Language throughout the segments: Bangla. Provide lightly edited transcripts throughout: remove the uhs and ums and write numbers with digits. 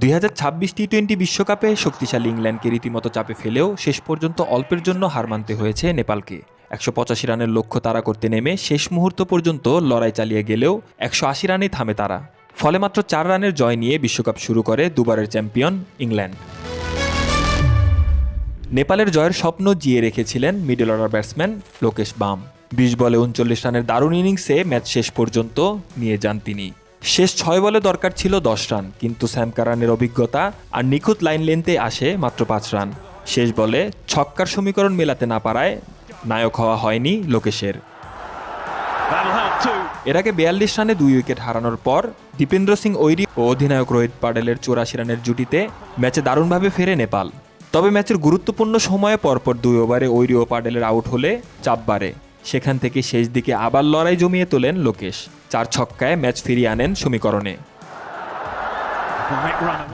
2026 টি-20 বিশ্বকাপে শক্তিশালী ইংল্যান্ডকে রীতিমতো চাপে ফেলেও শেষ পর্যন্ত অল্পের জন্য হার মানতে হয়েছে নেপালকে। 185 রানের লক্ষ্য তাড়া করতে নেমে শেষ মুহূর্ত পর্যন্ত লড়াই চালিয়ে গেলেও 180 রানেই থামে তারা। ফলে মাত্র 4 রানের জয় নিয়ে বিশ্বকাপ শুরু করে দুবারের চ্যাম্পিয়ন ইংল্যান্ড। নেপালের জয়ের স্বপ্ন জিয়ে রেখেছিলেন মিডল অর্ডার ব্যাটসম্যান লোকেশ বাম। 20 বলে 39 রানের দারুণ ইনিংসে ম্যাচ শেষ পর্যন্ত নিয়ে যান তিনি। শেষ 6 বলে দরকার ছিল 10 রান, কিন্তু স্যাম কারানের অভিজ্ঞতা আর নিখুঁত লাইন লেন্থে আসে মাত্র 5 রান। শেষ বলে ছক্কার সমীকরণ মেলাতে না পারায় নায়ক হওয়া হয়নি লোকেশের। এর আগে 42 রানে 2 উইকেট হারানোর পর দীপেন্দ্র সিং ঐরি ও অধিনায়ক রোহিত পাটেলের 84 রানের জুটিতে ম্যাচে দারুণভাবে ফেরে নেপাল। তবে ম্যাচের গুরুত্বপূর্ণ সময়ে পরপর 2 ওভারে ঐরি ও পাটেলের আউট হলে চাপ বাড়ে। সেখান থেকে শেষ দিকে আবার লড়াই জমিয়ে তোলেন লোকেশ। 4 ছক্কায় ম্যাচ ফিরিয়ে আনেন সমীকরণে।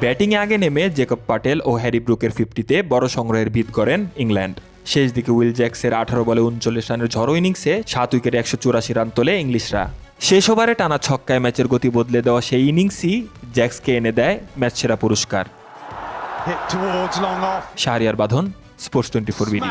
ব্যাটিংয়ে আগে নেমে জেকব পাটেল ও হ্যারি ব্রুকের 50-তে বড় সংগ্রহের ভিত করেন ইংল্যান্ড। শেষ দিকে উইল জ্যাক্সের 18 বলে 39 রানের ঝড়ো ইনিংসে 7 উইকেটে 184 রান তোলে ইংলিশরা। শেষ ওভারে টানা ছক্কায় ম্যাচের গতি বদলে দেওয়া সেই ইনিংসই জ্যাক্সকে এনে দেয় ম্যাচ সেরা পুরস্কার। শাহরিয়ার বাঁধন, স্পোর্টস 24 বিডি।